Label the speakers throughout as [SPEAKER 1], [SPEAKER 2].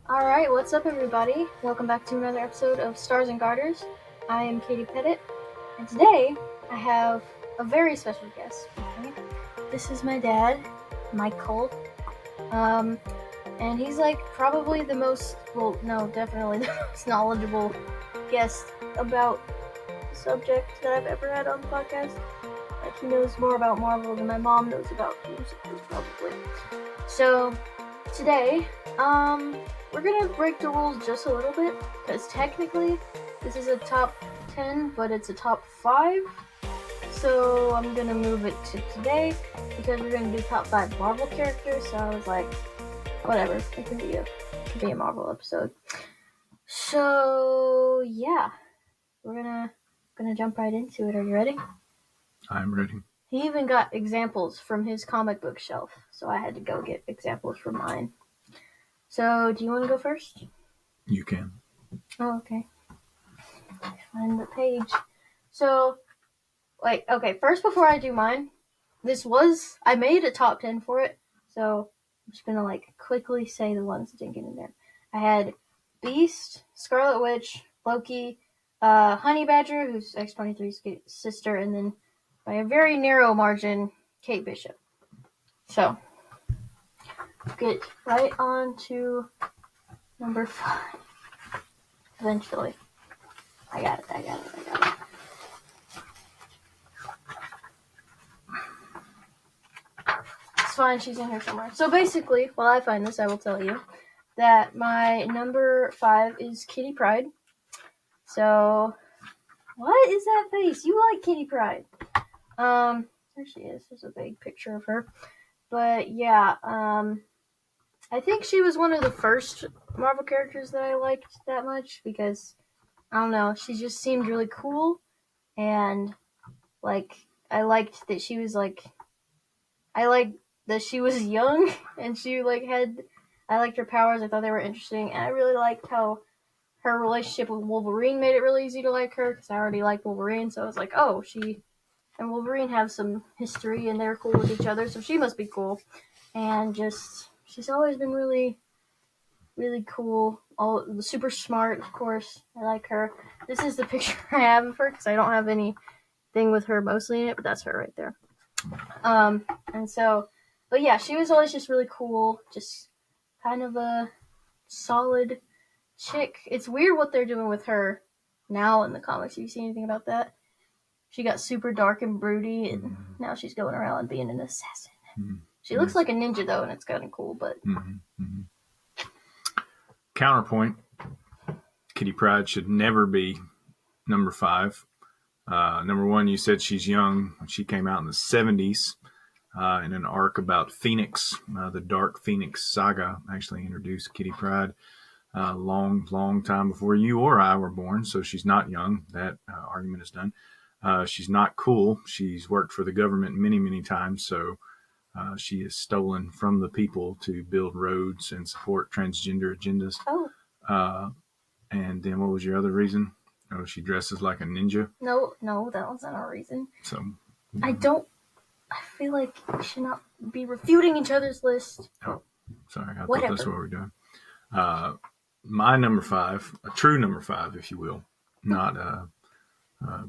[SPEAKER 1] Alright, what's up everybody? Welcome back to another episode of Stars and Garters. I am Katie Pettiette, and today I have a very special guest with me. This is my dad, Michael. And he's like probably the most, definitely the most knowledgeable guest about the subject that I've ever had on the podcast. Like, he knows more about Marvel than my mom knows about music, probably. So, today, we're gonna break the rules just a little bit, because technically, this is a top 10, but it's a top 5. So, I'm gonna move it to today, because we're gonna do top 5 Marvel characters, so I was like, whatever, it can be a Marvel episode. So, yeah, we're gonna jump right into it. Are you ready?
[SPEAKER 2] I'm ready.
[SPEAKER 1] He even got examples from his comic book shelf, so I had to go get examples from mine. So, do you want to go first?
[SPEAKER 2] You can.
[SPEAKER 1] Oh, okay. Find the page. So, okay, first before I do mine, I made a top 10 for it, so I'm just gonna, quickly say the ones that didn't get in there. I had Beast, Scarlet Witch, Loki, Honey Badger, who's X-23's sister, and then by a very narrow margin, Kate Bishop. So, get right on to number 5. Eventually. I got it. It's fine, she's in here somewhere. So basically, while I find this, I will tell you that my number 5 is Kitty Pryde. So, what is that face? You like Kitty Pryde. There she is. There's a big picture of her. But yeah, I think she was one of the first Marvel characters that I liked that much because, I don't know, she just seemed really cool. And, I liked that she was, young and she, I liked her powers. I thought they were interesting. And I really liked how her relationship with Wolverine made it really easy to like her because I already liked Wolverine. So I was like, oh, she and Wolverine have some history and they're cool with each other. So she must be cool. And she's always been really, really cool. Super smart, of course. I like her. This is the picture I have of her because I don't have anything with her mostly in it, but that's her right there. But yeah, she was always just really cool. Just kind of a solid chick. It's weird what they're doing with her now in the comics. Have you seen anything about that? She got super dark and broody, and now she's going around being an assassin. She looks like a ninja, though, and it's kind of cool, but...
[SPEAKER 2] Counterpoint, Kitty Pryde should never be number 5. Number 1, you said she's young. She came out in the 70s in an arc about Phoenix. The Dark Phoenix saga actually introduced Kitty Pryde long time before you or I were born, so she's not young. That argument is done. She's not cool. She's worked for the government many times, so she is stolen from the people to build roads and support transgender agendas.
[SPEAKER 1] Oh.
[SPEAKER 2] And then what was your other reason? Oh, she dresses like a ninja?
[SPEAKER 1] No, that was not our reason.
[SPEAKER 2] So
[SPEAKER 1] I feel like we should not be refuting each other's list.
[SPEAKER 2] Oh, sorry. I
[SPEAKER 1] Whatever.
[SPEAKER 2] thought that's what we're doing. My number 5, a true number 5, if you will, not a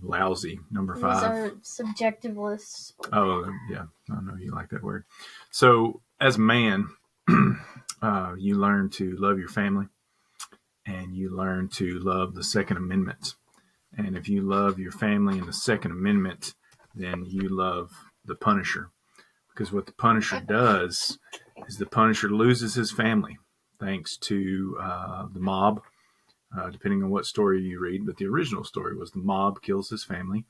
[SPEAKER 2] lousy number 5.
[SPEAKER 1] These are subjective lists.
[SPEAKER 2] Oh, yeah. I know you like that word. So, as a man, you learn to love your family and you learn to love the Second Amendment. And if you love your family and the Second Amendment, then you love the Punisher. Because what the Punisher does is the Punisher loses his family thanks to the mob, depending on what story you read. But the original story was the mob kills his family,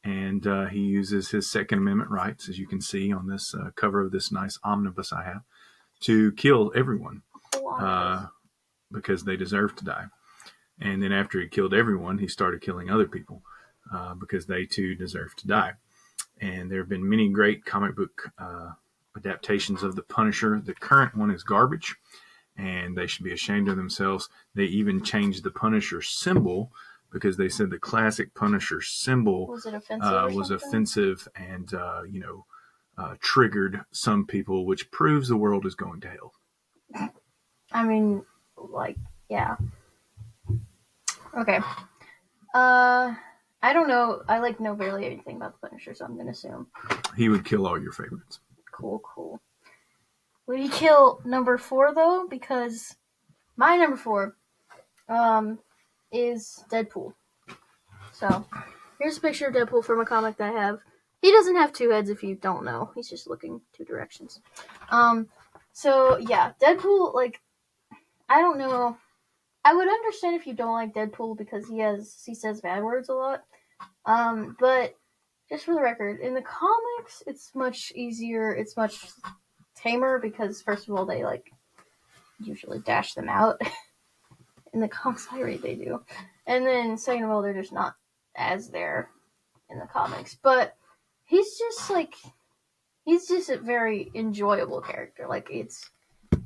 [SPEAKER 2] and he uses his Second Amendment rights, as you can see on this cover of this nice omnibus I have, to kill everyone because they deserve to die. And then after he killed everyone, he started killing other people because they too deserve to die. And there have been many great comic book adaptations of the Punisher. The current one is garbage, and they should be ashamed of themselves. They even changed the Punisher symbol because they said the classic Punisher symbol
[SPEAKER 1] was offensive
[SPEAKER 2] and triggered some people, which proves the world is going to hell.
[SPEAKER 1] I mean, like, yeah. Okay. I don't know. I know barely anything about the Punisher, so I'm gonna assume.
[SPEAKER 2] He would kill all your favorites.
[SPEAKER 1] Cool. Would he kill number 4 though? Because my number 4, is Deadpool. So here's a picture of Deadpool from a comic that I have. He doesn't have 2 heads if you don't know. He's just looking 2 directions. So yeah, Deadpool, like, I don't know. I would understand if you don't like Deadpool because he says bad words a lot. But just for the record, in the comics, it's much easier. It's much tamer because first of all, they usually dash them out. In the comics I read, they do, and then second of all, they're just not as there in the comics. But he's just a very enjoyable character.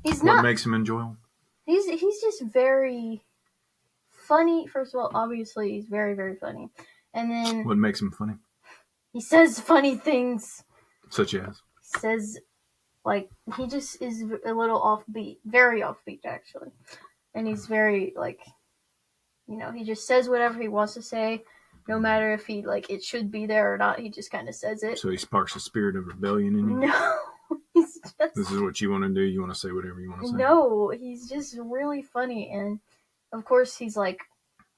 [SPEAKER 1] He's not.
[SPEAKER 2] What makes him enjoyable?
[SPEAKER 1] He's just very funny. First of all, obviously, he's very, very funny. And then
[SPEAKER 2] what makes him funny?
[SPEAKER 1] He says funny things.
[SPEAKER 2] Such as?
[SPEAKER 1] He says, he just is a little offbeat. Very offbeat, actually. And he's very, he just says whatever he wants to say. No matter if it should be there or not, he just kind of says it.
[SPEAKER 2] So he sparks a spirit of rebellion in you?
[SPEAKER 1] No. He's just...
[SPEAKER 2] This is what you want to do? You want to say whatever you want to say?
[SPEAKER 1] No, he's just really funny. And, of course, he's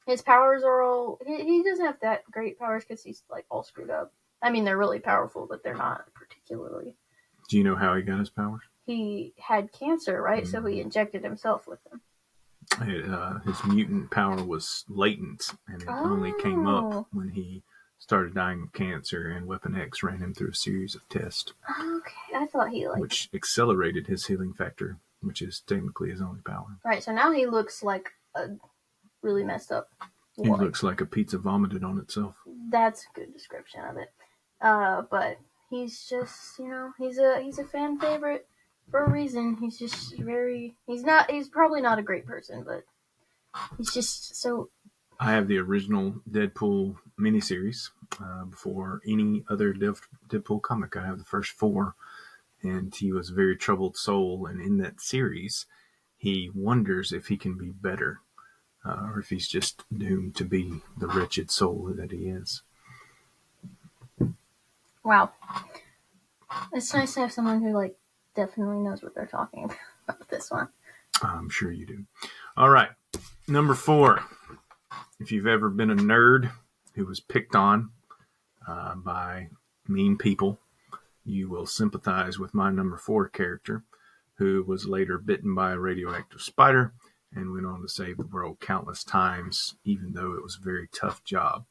[SPEAKER 1] his powers are all... He doesn't have that great powers because he's, all screwed up. I mean, they're really powerful, but they're not particularly.
[SPEAKER 2] Do you know how he got his powers?
[SPEAKER 1] He had cancer, right? So he injected himself with them.
[SPEAKER 2] His mutant power was latent, and it only came up when he started dying of cancer, and Weapon X ran him through a series of tests.
[SPEAKER 1] Okay, I thought he
[SPEAKER 2] which accelerated his healing factor, which is technically his only power.
[SPEAKER 1] Right, so now he looks like a really messed up boy.
[SPEAKER 2] He looks like a pizza vomited on itself.
[SPEAKER 1] That's a good description of it. But he's just, he's a fan favorite for a reason. He's just he's probably not a great person, but he's just so...
[SPEAKER 2] I have the original Deadpool miniseries before any other Deadpool comic. I have the first 4, and he was a very troubled soul, and in that series, he wonders if he can be better, or if he's just doomed to be the wretched soul that he is.
[SPEAKER 1] Wow. It's nice to have someone who, definitely knows what they're talking about with this one.
[SPEAKER 2] I'm sure you do. All right. Number 4. If you've ever been a nerd who was picked on by mean people, you will sympathize with my number 4 character, who was later bitten by a radioactive spider and went on to save the world countless times, even though it was a very tough job.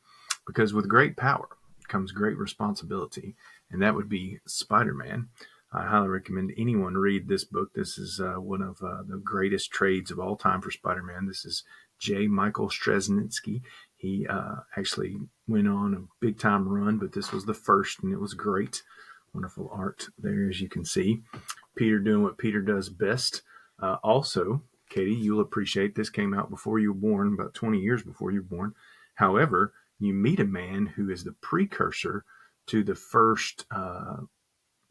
[SPEAKER 2] Because with great power comes great responsibility, and that would be Spider-Man. I highly recommend anyone read this book. This is one of the greatest trades of all time for Spider-Man. This is J. Michael Straczynski. He actually went on a big-time run, but this was the first, and it was great. Wonderful art there, as you can see. Peter doing what Peter does best. Also, Katie, you'll appreciate this came out before you were born, about 20 years before you were born. However, you meet a man who is the precursor to the first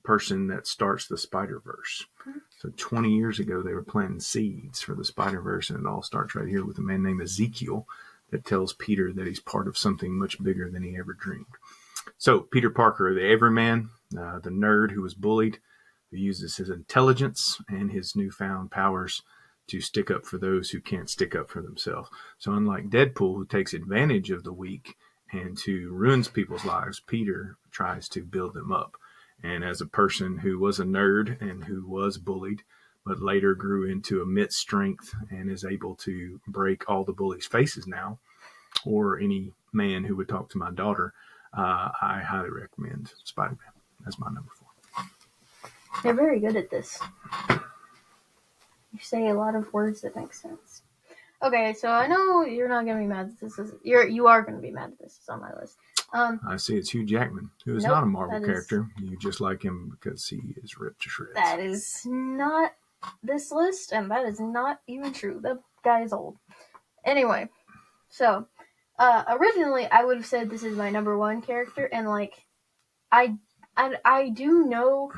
[SPEAKER 2] person that starts the Spider-Verse. So 20 years ago, they were planting seeds for the Spider-Verse, and it all starts right here with a man named Ezekiel that tells Peter that he's part of something much bigger than he ever dreamed. So Peter Parker, the everyman, the nerd who was bullied, who uses his intelligence and his newfound powers to stick up for those who can't stick up for themselves. So unlike Deadpool, who takes advantage of the weak and who ruins people's lives, Peter tries to build them up. And as a person who was a nerd and who was bullied, but later grew into immense strength and is able to break all the bullies' faces now, or any man who would talk to my daughter, I highly recommend Spider-Man as my number 4.
[SPEAKER 1] They're very good at this. You say a lot of words that make sense. Okay, so I know you're not gonna be mad that this is you are gonna be mad that this is on my list.
[SPEAKER 2] I see it's Hugh Jackman, who is not a Marvel character. You just like him because he is ripped to shreds.
[SPEAKER 1] That is not this list, and that is not even true. The guy is old. Anyway, so originally I would have said this is my number 1 character, and I do know,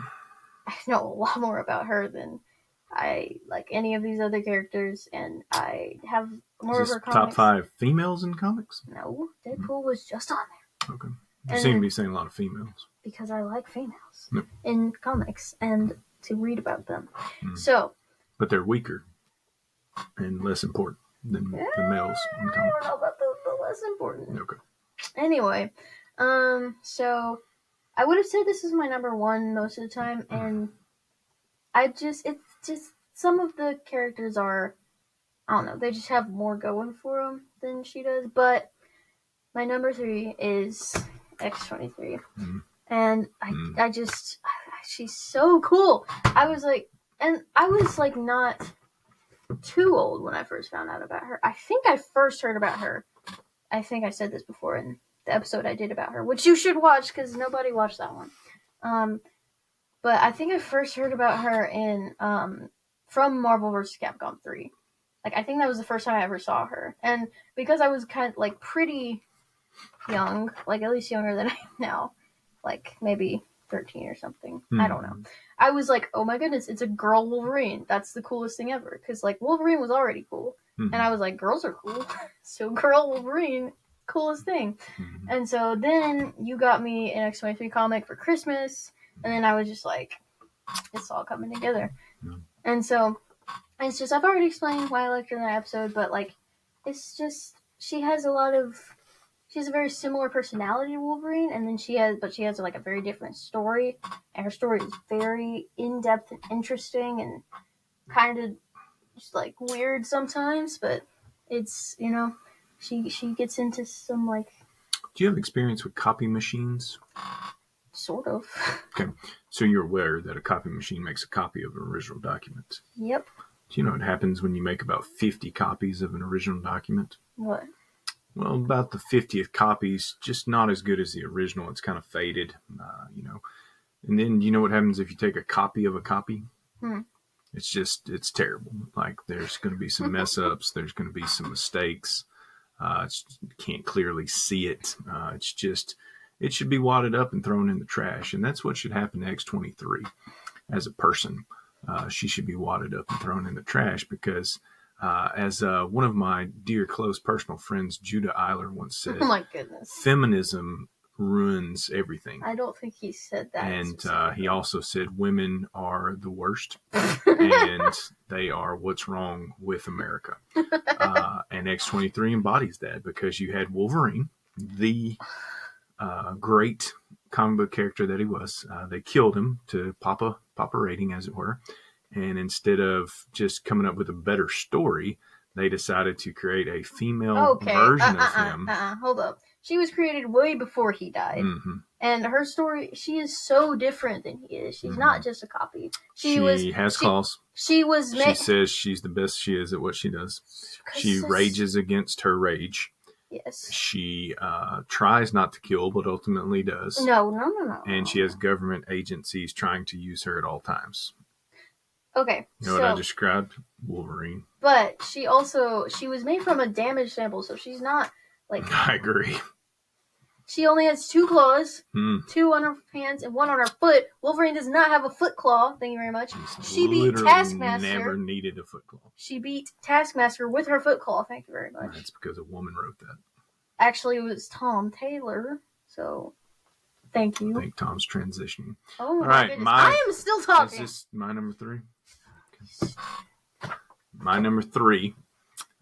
[SPEAKER 1] I know a lot more about her than I like any of these other characters, and I have more of
[SPEAKER 2] Is
[SPEAKER 1] her
[SPEAKER 2] this top
[SPEAKER 1] comics.
[SPEAKER 2] 5 females in comics?
[SPEAKER 1] No, Deadpool was just on there.
[SPEAKER 2] Okay. You seem to be saying a lot of females.
[SPEAKER 1] Because I like females
[SPEAKER 2] Yep.
[SPEAKER 1] in comics and to read about them. So,
[SPEAKER 2] but they're weaker and less important than the males in comics.
[SPEAKER 1] I don't know about the less important.
[SPEAKER 2] Okay.
[SPEAKER 1] Anyway, so I would have said this is my number 1 most of the time, and it's just some of the characters are, I don't know, they just have more going for them than she does. But my number 3 is X-23. And I just, she's so cool. I was like not too old when I first found out about her. I think I first heard about her. I think I said this before in the episode I did about her, which you should watch because nobody watched that one. But I think I first heard about her in from Marvel vs. Capcom 3. Like, I think that was the first time I ever saw her. And because I was kind of, like, pretty young, like, at least younger than I am now, like, maybe 13 or something. I don't know. I was like, oh my goodness, it's a girl Wolverine. That's the coolest thing ever. Because, like, Wolverine was already cool. And I was like, girls are cool. So girl Wolverine, coolest thing. And so then you got me an X-23 comic for Christmas. And then I was just like, it's all coming together. And so it's just, I've already explained why I liked her in that episode. But, like, it's just, she has a very similar personality to Wolverine, and then she has like a very different story, and her story is very in-depth and interesting, and kind of just like weird sometimes, but it's, you know, she gets into some, like.
[SPEAKER 2] Do you have experience with copy machines?
[SPEAKER 1] Sort of.
[SPEAKER 2] Okay, so you're aware that a copy machine makes a copy of an original document.
[SPEAKER 1] Yep.
[SPEAKER 2] Do you know what happens when you make about 50 copies of an original document?
[SPEAKER 1] What?
[SPEAKER 2] Well, about the 50th copy's just not as good as the original. It's kind of faded, you know. And then you know what happens if you take a copy of a copy? It's terrible. Like, there's going to be some mess ups. There's going to be some mistakes. You can't clearly see it. It should be wadded up and thrown in the trash. And that's what should happen to X-23 as a person. She should be wadded up and thrown in the trash because... as one of my dear close personal friends, Judah Eiler, once said,
[SPEAKER 1] oh my goodness,
[SPEAKER 2] feminism ruins everything.
[SPEAKER 1] I don't think he said that.
[SPEAKER 2] And he also said women are the worst and they are what's wrong with America. And X-23 embodies that because you had Wolverine, the great comic book character that he was. They killed him to pop a rating, as it were. And instead of just coming up with a better story, they decided to create a female version of him.
[SPEAKER 1] Hold up. She was created way before he died. And her story, she is so different than he is. She's not just a copy. She has claws. She
[SPEAKER 2] says she's the best she is at what she does. She rages against her rage.
[SPEAKER 1] Yes.
[SPEAKER 2] She tries not to kill, but ultimately does.
[SPEAKER 1] No.
[SPEAKER 2] And she has government agencies trying to use her at all times.
[SPEAKER 1] Okay.
[SPEAKER 2] You know what I described? Wolverine.
[SPEAKER 1] But she was made from a damaged sample, so she's not, like...
[SPEAKER 2] I agree.
[SPEAKER 1] She only has 2 claws, 2 on her hands and 1 on her foot. Wolverine does not have a foot claw. Thank you very much. She beat Taskmaster.
[SPEAKER 2] Never needed a foot claw.
[SPEAKER 1] She beat Taskmaster with her foot claw. Thank you very much.
[SPEAKER 2] That's because a woman wrote that.
[SPEAKER 1] Actually, it was Tom Taylor, so... Thank you.
[SPEAKER 2] I think Tom's transitioning.
[SPEAKER 1] Oh, all right. I am still talking.
[SPEAKER 2] Is this my number 3? Okay. My number 3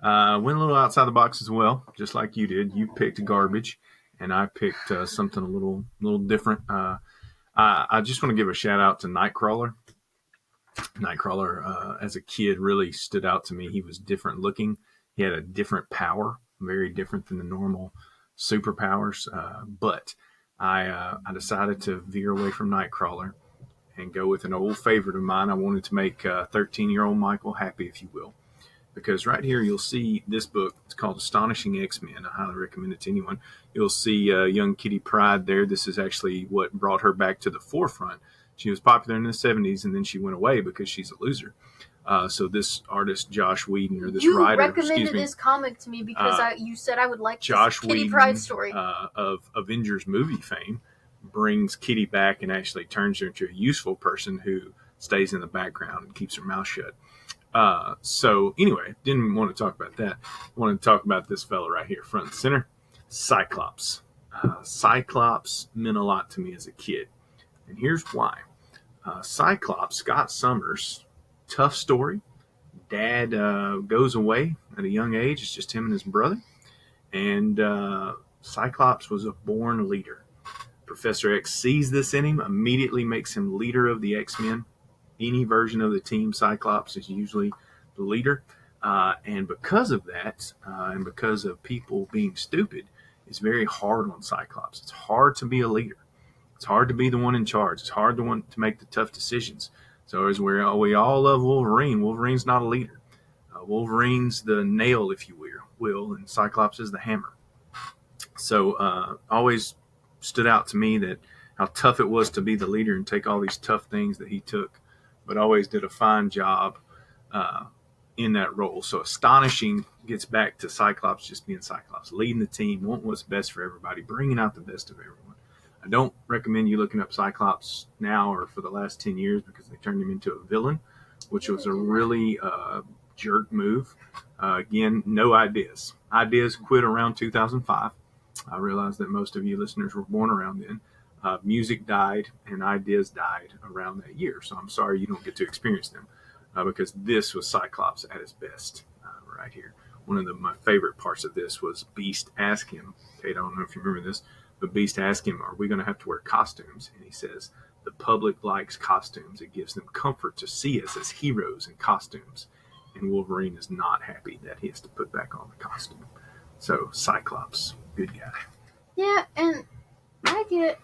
[SPEAKER 2] went a little outside the box as well, just like you did. You picked garbage, and I picked something a little different. I just want to give a shout out to Nightcrawler. Nightcrawler, as a kid, really stood out to me. He was different looking. He had a different power, very different than the normal superpowers. But I decided to veer away from Nightcrawler and go with an old favorite of mine. I wanted to make 13-year-old Michael happy, if you will. Because right here you'll see this book. It's called Astonishing X-Men. I highly recommend it to anyone. You'll see young Kitty Pryde there. This is actually what brought her back to the forefront. She was popular in the 70s, and then she went away because she's a loser. So this artist, Josh Whedon, or this writer...
[SPEAKER 1] You recommended this comic to me because you said I would like
[SPEAKER 2] Josh
[SPEAKER 1] this Kitty
[SPEAKER 2] Whedon,
[SPEAKER 1] Pryde story.
[SPEAKER 2] Of Avengers movie fame, brings Kitty back and actually turns her into a useful person who stays in the background and keeps her mouth shut. So anyway, didn't want to talk about that. Wanted to talk about this fella right here, front and center, Cyclops. Cyclops meant a lot to me as a kid, and here's why. Cyclops, Scott Summers, tough story. Dad goes away at a young age. It's just him and his brother. And Cyclops was a born leader. Professor X sees this in him, immediately makes him leader of the X-Men. Any version of the team, Cyclops is usually the leader. And because of that, and because of people being stupid, it's very hard on Cyclops. It's hard to be a leader. It's hard to be the one in charge. It's hard to make the tough decisions. So as we all love Wolverine, Wolverine's not a leader. Wolverine's the nail, if you will, and Cyclops is the hammer. So always stood out to me that how tough it was to be the leader and take all these tough things that he took, but always did a fine job in that role. So astonishing gets back to Cyclops just being Cyclops, leading the team, wanting what's best for everybody, bringing out the best of everyone. I don't recommend you looking up Cyclops now or for the last 10 years because they turned him into a villain, which was a really jerk move. Again, no ideas. Ideas quit around 2005. I realize that most of you listeners were born around then. Music died and ideas died around that year. So I'm sorry you don't get to experience them because this was Cyclops at his best right here. One of my favorite parts of this was Beast asked him, Kate, I don't know if you remember this, but Beast asked him, are we going to have to wear costumes? And he says, the public likes costumes. It gives them comfort to see us as heroes in costumes. And Wolverine is not happy that he has to put back on the costume. So Cyclops, good guy.
[SPEAKER 1] Yeah, and I get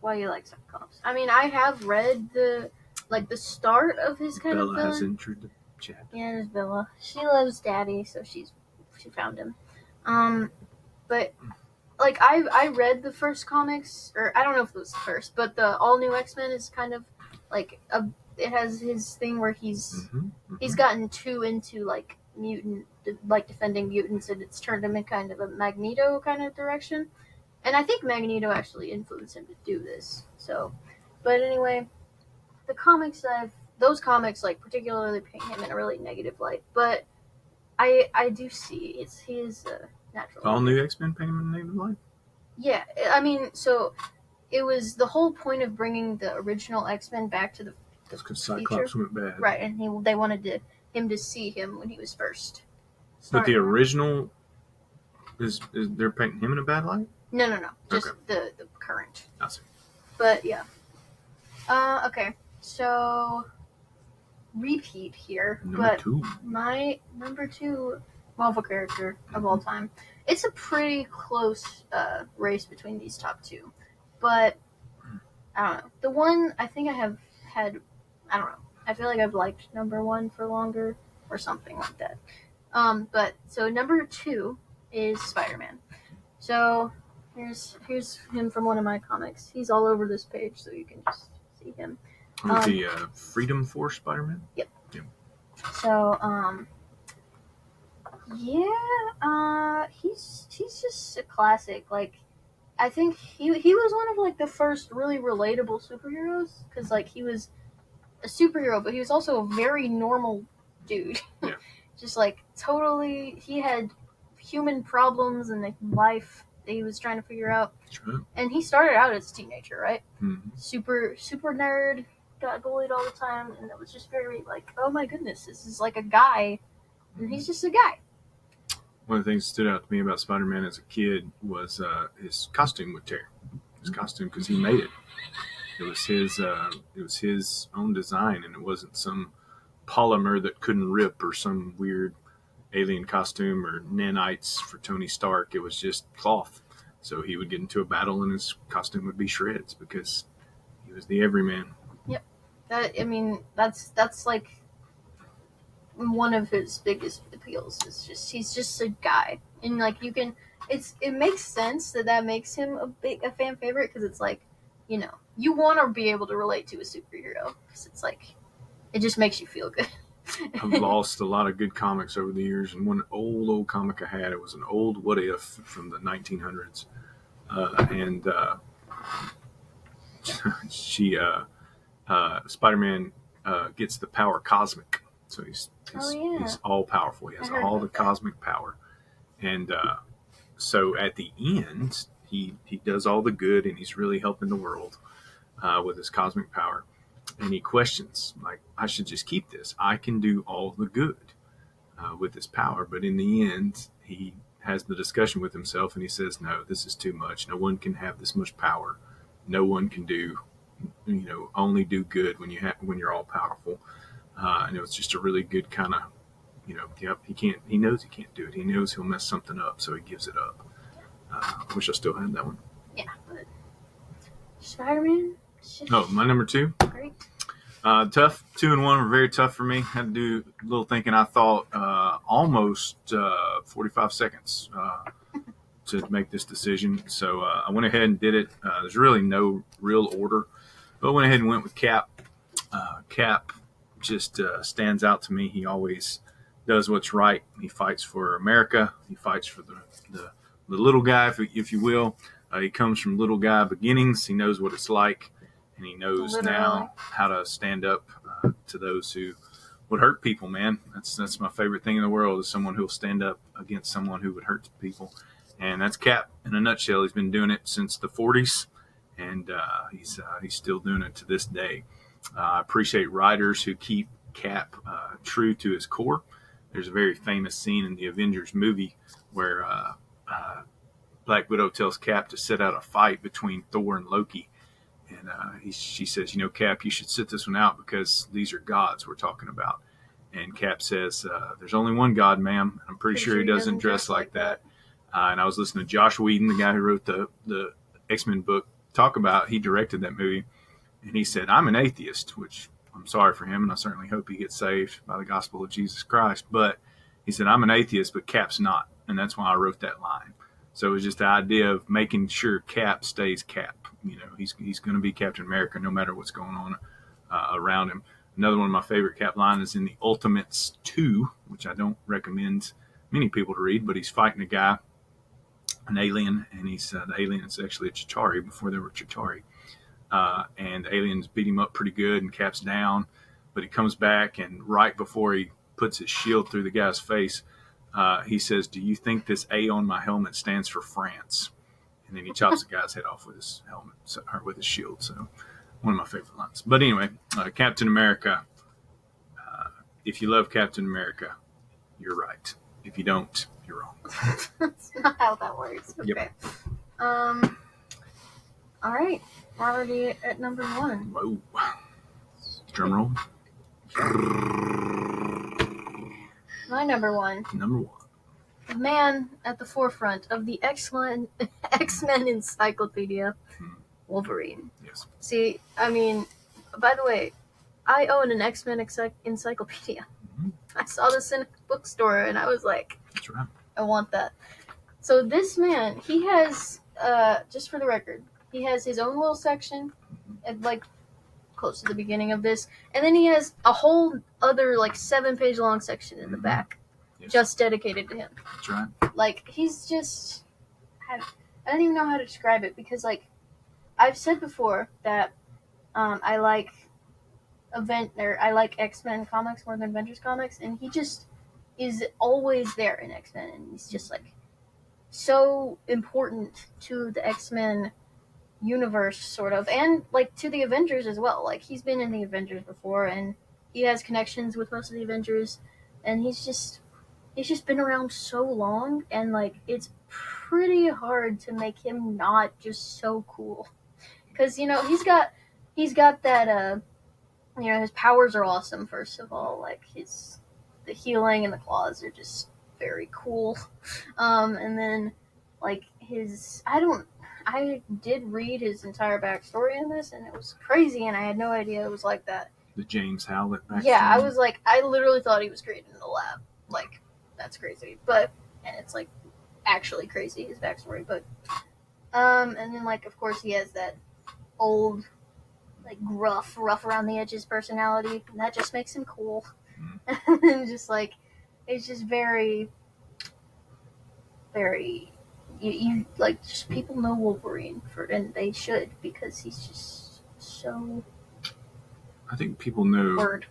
[SPEAKER 1] why you like Cyclops. I mean, I have read the start of his kind
[SPEAKER 2] Bella
[SPEAKER 1] of villain.
[SPEAKER 2] has entered the chat.
[SPEAKER 1] Yeah, there's Bella. She loves Daddy, so she found him. But like I read the first comics, or I don't know if it was the first, but the All New X-Men is kind of like it has his thing where he's gotten too into like mutant, like defending mutants, and it's turned him in kind of a Magneto kind of direction. And I think Magneto actually influenced him to do this. So, but anyway, those comics like particularly paint him in a really negative light. But I do see he is a natural.
[SPEAKER 2] All New X-Men paint him in a negative light?
[SPEAKER 1] Yeah, I mean, so it was the whole point of bringing the original X-Men back to the
[SPEAKER 2] That's because Cyclops went bad.
[SPEAKER 1] Right, and they wanted him to see him when he was first.
[SPEAKER 2] But the original is they're painting him in a bad light?
[SPEAKER 1] No. Just
[SPEAKER 2] okay.
[SPEAKER 1] the current.
[SPEAKER 2] I see.
[SPEAKER 1] But yeah. Okay. So repeat here.
[SPEAKER 2] Number 2.
[SPEAKER 1] My number 2 Marvel character of all time. It's a pretty close race between these top 2. But I don't know. The one I think I have had, I don't know. I feel like I've liked number 1 for longer or something like that. But so number 2 is Spider-Man. So here's him from one of my comics. He's all over this page, so you can just see him.
[SPEAKER 2] The Freedom Force Spider-Man?
[SPEAKER 1] Yep. So he's just a classic. Like, I think he was one of like the first really relatable superheroes because like he was a superhero, but he was also a very normal dude.
[SPEAKER 2] Yeah.
[SPEAKER 1] Just like totally, he had human problems and like life that he was trying to figure out.
[SPEAKER 2] True.
[SPEAKER 1] And he started out as a teenager, right?
[SPEAKER 2] Mm-hmm.
[SPEAKER 1] Super nerd, got bullied all the time, and it was just very like, oh my goodness, this is like a guy, and he's just a guy.
[SPEAKER 2] One of the things that stood out to me about Spider-Man as a kid was his costume would tear. His costume, because he made it. It was his own design, and it wasn't some polymer that couldn't rip or some weird alien costume or nanites for Tony Stark. It was just cloth. So he would get into a battle and his costume would be shreds because he was the everyman.
[SPEAKER 1] Yep. That's like one of his biggest appeals. Is just he's just a guy, and like it makes sense that makes him a fan favorite because it's like, you know, you want to be able to relate to a superhero because it's like it just makes you feel good.
[SPEAKER 2] I've lost a lot of good comics over the years, and one old comic I had, it was an old What If from the 1900s, and Spider-Man gets the power cosmic. So he's all powerful. He has all the cosmic power. And so at the end, he does all the good, and he's really helping the world with his cosmic power. And he questions, like, I should just keep this. I can do all the good with this power. But in the end, he has the discussion with himself, and he says, no, this is too much. No one can have this much power. No one can do, only do good when you're all powerful. And it was just a really good kind of, he knows he can't do it. He knows he'll mess something up, so he gives it up. I wish I still had that one.
[SPEAKER 1] Yeah, but Spider-Man.
[SPEAKER 2] Oh, my number 2.
[SPEAKER 1] Great.
[SPEAKER 2] Tough. 2 and 1 were very tough for me. Had to do a little thinking. I thought almost 45 seconds to make this decision. So I went ahead and did it. There's really no real order, but I went ahead and went with Cap. Cap just stands out to me. He always does what's right. He fights for America. He fights for the little guy, if you will. He comes from little guy beginnings. He knows what it's like, and he knows now how to stand up to those who would hurt people, man. That's my favorite thing in the world, is someone who will stand up against someone who would hurt people. And that's Cap in a nutshell. He's been doing it since the 40s, and he's still doing it to this day. I appreciate writers who keep Cap true to his core. There's a very famous scene in the Avengers movie where Black Widow tells Cap to set out a fight between Thor and Loki. And she says, Cap, you should sit this one out because these are gods we're talking about. And Cap says, there's only one God, ma'am. I'm pretty sure he doesn't dress like that. And I was listening to Josh Whedon, the guy who wrote the X-Men book, he directed that movie. And he said, I'm an atheist, which I'm sorry for him, and I certainly hope he gets saved by the gospel of Jesus Christ. But he said, I'm an atheist, but Cap's not. And that's why I wrote that line. So it was just the idea of making sure Cap stays Cap. He's going to be Captain America no matter what's going on around him. Another one of my favorite Cap lines is in the Ultimates 2, which I don't recommend many people to read, but he's fighting a guy, an alien, and the alien is actually a Chitauri before there were Chitauri. And the aliens beat him up pretty good, and Cap's down, but he comes back, and right before he puts his shield through the guy's face, he says, do you think this A on my helmet stands for France? And then he chops the guy's head off with his helmet, or with his shield. So one of my favorite lines. But anyway, Captain America, if you love Captain America, you're right. If you don't, you're wrong.
[SPEAKER 1] That's not how that works. Okay.
[SPEAKER 2] Yep.
[SPEAKER 1] All right. We're already at number 1.
[SPEAKER 2] Whoa. Drum roll.
[SPEAKER 1] My number 1.
[SPEAKER 2] Number 1.
[SPEAKER 1] The man at the forefront of the X-Men encyclopedia, Wolverine.
[SPEAKER 2] Yes.
[SPEAKER 1] See, I mean, by the way, I own an X-Men encyclopedia. Mm-hmm. I saw this in a bookstore, and I was like,
[SPEAKER 2] that's right.
[SPEAKER 1] I want that. So this man, he has, just for the record, he has his own little section, like, close to the beginning of this, and then he has a whole other, 7-page long section in the back, just dedicated to him.
[SPEAKER 2] That's right.
[SPEAKER 1] Like, he's just, I don't even know how to describe it, because, I've said before that I like X-Men comics more than Avengers comics, and he just is always there in X-Men, and he's just, so important to the X-Men universe, sort of, and to the Avengers as well. He's been in the Avengers before, and he has connections with most of the Avengers, and he's just been around so long, and it's pretty hard to make him not just so cool, because he's got that his powers are awesome. First of all, the healing and the claws are just very cool, and then I did read his entire backstory in this, and it was crazy, and I had no idea it was like that.
[SPEAKER 2] The James Howlett backstory?
[SPEAKER 1] Yeah, I was I literally thought he was created in the lab. That's crazy. And it's, actually crazy, his backstory. But, and then, of course, he has that old, rough around the edges personality, and that just makes him cool. Mm-hmm. And then just, it's just very, very... You just people know Wolverine and they should, because he's just so
[SPEAKER 2] I think people know
[SPEAKER 1] Word.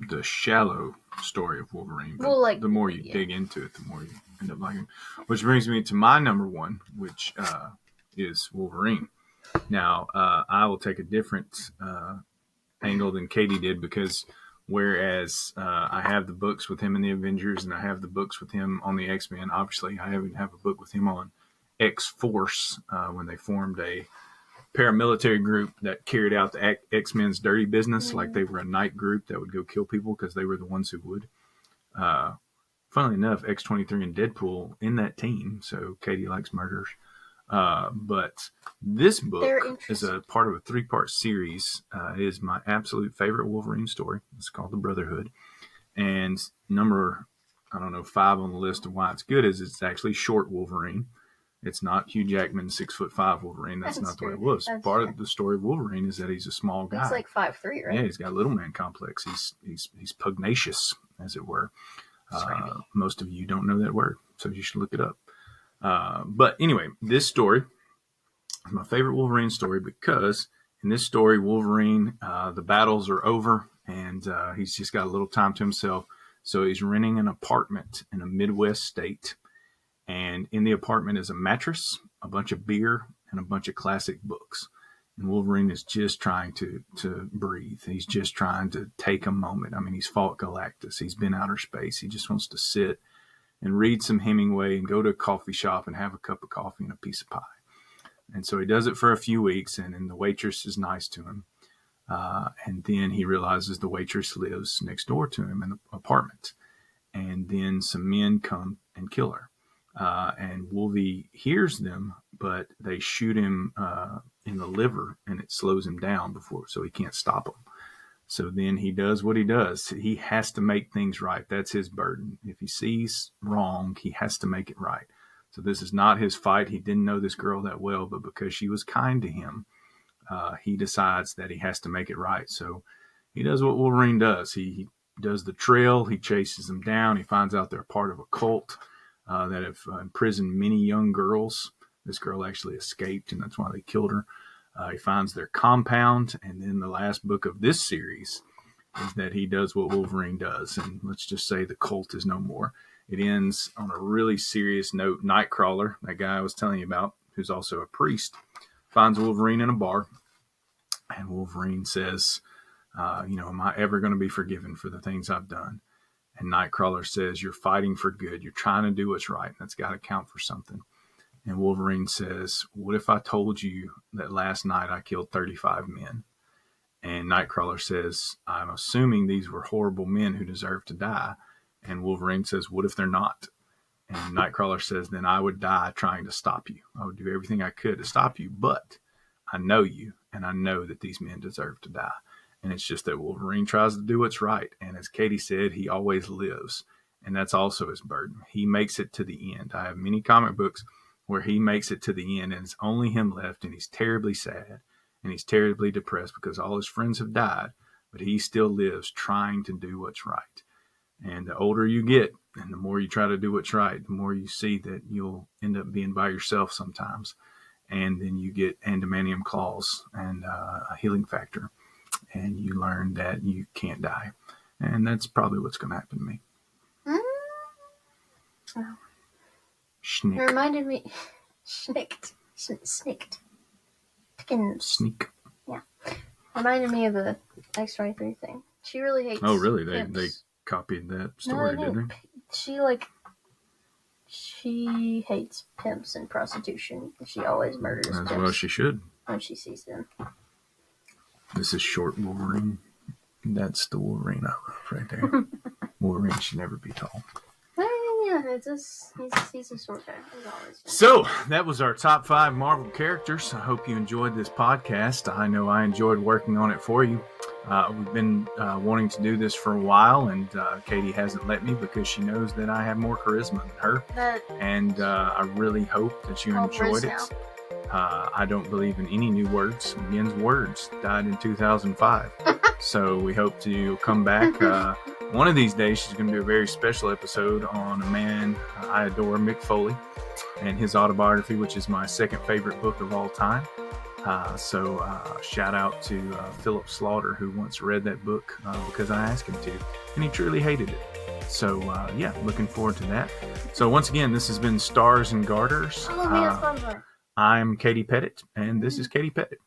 [SPEAKER 2] the shallow story of Wolverine, but
[SPEAKER 1] Well, like,
[SPEAKER 2] the more you dig into it, the more you end up liking. Which brings me to my number one, which is Wolverine. Now, I will take a different angle than Katie did, because whereas I have the books with him in the Avengers and I have the books with him on the X-Men, obviously I even have a book with him on X-Force when they formed a paramilitary group that carried out the X-Men's dirty business, like they were a night group that would go kill people because they were the ones who would. Funnily enough, X-23 and Deadpool in that team, so Katie likes murders. But this book is a part of a 3-part series. It is my absolute favorite Wolverine story. It's called The Brotherhood. And number, 5 on the list of why it's good is it's actually short Wolverine. It's not Hugh Jackman's 6'5" Wolverine. That's not the way it was. Part of the story of Wolverine is that he's a small guy.
[SPEAKER 1] He's like 5'3", right?
[SPEAKER 2] Yeah, he's got a little man complex. He's pugnacious, as it were. Most of you don't know that word, so you should look it up. But anyway, this story is my favorite Wolverine story because in this story, Wolverine, the battles are over and he's just got a little time to himself. So he's renting an apartment in a Midwest state. And in the apartment is a mattress, a bunch of beer, and a bunch of classic books. And Wolverine is just trying to breathe. He's just trying to take a moment. I mean, he's fought Galactus. He's been outer space. He just wants to sit and read some Hemingway and go to a coffee shop and have a cup of coffee and a piece of pie. And so he does it for a few weeks, and then the waitress is nice to him. And then he realizes the waitress lives next door to him in the apartment. And then some men come and kill her. And Wolvie hears them, but they shoot him in the liver, and it slows him down so he can't stop them. So then he does what he does. He has to make things right. That's his burden. If he sees wrong, he has to make it right. So this is not his fight. He didn't know this girl that well, but because she was kind to him, he decides that he has to make it right. So he does what Wolverine does. He does the trail. He chases them down. He finds out they're part of a cult that have imprisoned many young girls. This girl actually escaped, and that's why they killed her. He finds their compound, and then the last book of this series is that he does what Wolverine does, and let's just say the cult is no more. It ends on a really serious note. Nightcrawler, that guy I was telling you about, who's also a priest, finds Wolverine in a bar, and Wolverine says, am I ever going to be forgiven for the things I've done? And Nightcrawler says, you're fighting for good. You're trying to do what's right, and that's got to count for something. And Wolverine says, what if I told you that last night I killed 35 men? And Nightcrawler says, I'm assuming these were horrible men who deserve to die. And Wolverine says, what if they're not? And Nightcrawler says, then I would die trying to stop you. I would do everything I could to stop you, but I know you, and I know that these men deserve to die. And it's just that Wolverine tries to do what's right. And as Katie said, he always lives. And that's also his burden. He makes it to the end. I have many comic books where he makes it to the end and it's only him left, and he's terribly sad and he's terribly depressed because all his friends have died, but he still lives trying to do what's right. And the older you get and the more you try to do what's right, the more you see that you'll end up being by yourself sometimes. And then you get adamantium claws and a healing factor, and you learn that you can't die. And that's probably what's going to happen to me.
[SPEAKER 1] Oh.
[SPEAKER 2] Schnick.
[SPEAKER 1] It reminded me, snicked.
[SPEAKER 2] Sneak.
[SPEAKER 1] Yeah. Reminded me of the X-23 thing. She really hates.
[SPEAKER 2] Oh, really?
[SPEAKER 1] Pimps.
[SPEAKER 2] They copied that story, didn't they?
[SPEAKER 1] She hates pimps and prostitution. She always murders
[SPEAKER 2] As
[SPEAKER 1] pimps.
[SPEAKER 2] well she should.
[SPEAKER 1] When she sees them.
[SPEAKER 2] This is short Wolverine. That's the Wolverine I love right there. Wolverine should never be tall.
[SPEAKER 1] Yeah, he's a short guy. He's always been.
[SPEAKER 2] So, that was our top 5 Marvel characters. I hope you enjoyed this podcast. I know I enjoyed working on it for you. We've been wanting to do this for a while, and Katie hasn't let me because she knows that I have more charisma than her. And I really hope that you enjoyed it. I don't believe in any new words. Yen's words died in 2005. So we hope to come back. One of these days, she's going to do a very special episode on a man I adore, Mick Foley, and his autobiography, which is my second favorite book of all time. So shout out to Philip Slaughter, who once read that book because I asked him to, and he truly hated it. So yeah, looking forward to that. So once again, this has been Stars and Garters.
[SPEAKER 1] Follow me on SpongeBob.
[SPEAKER 2] I'm Katie Pettiette, and this is Katie Pettiette.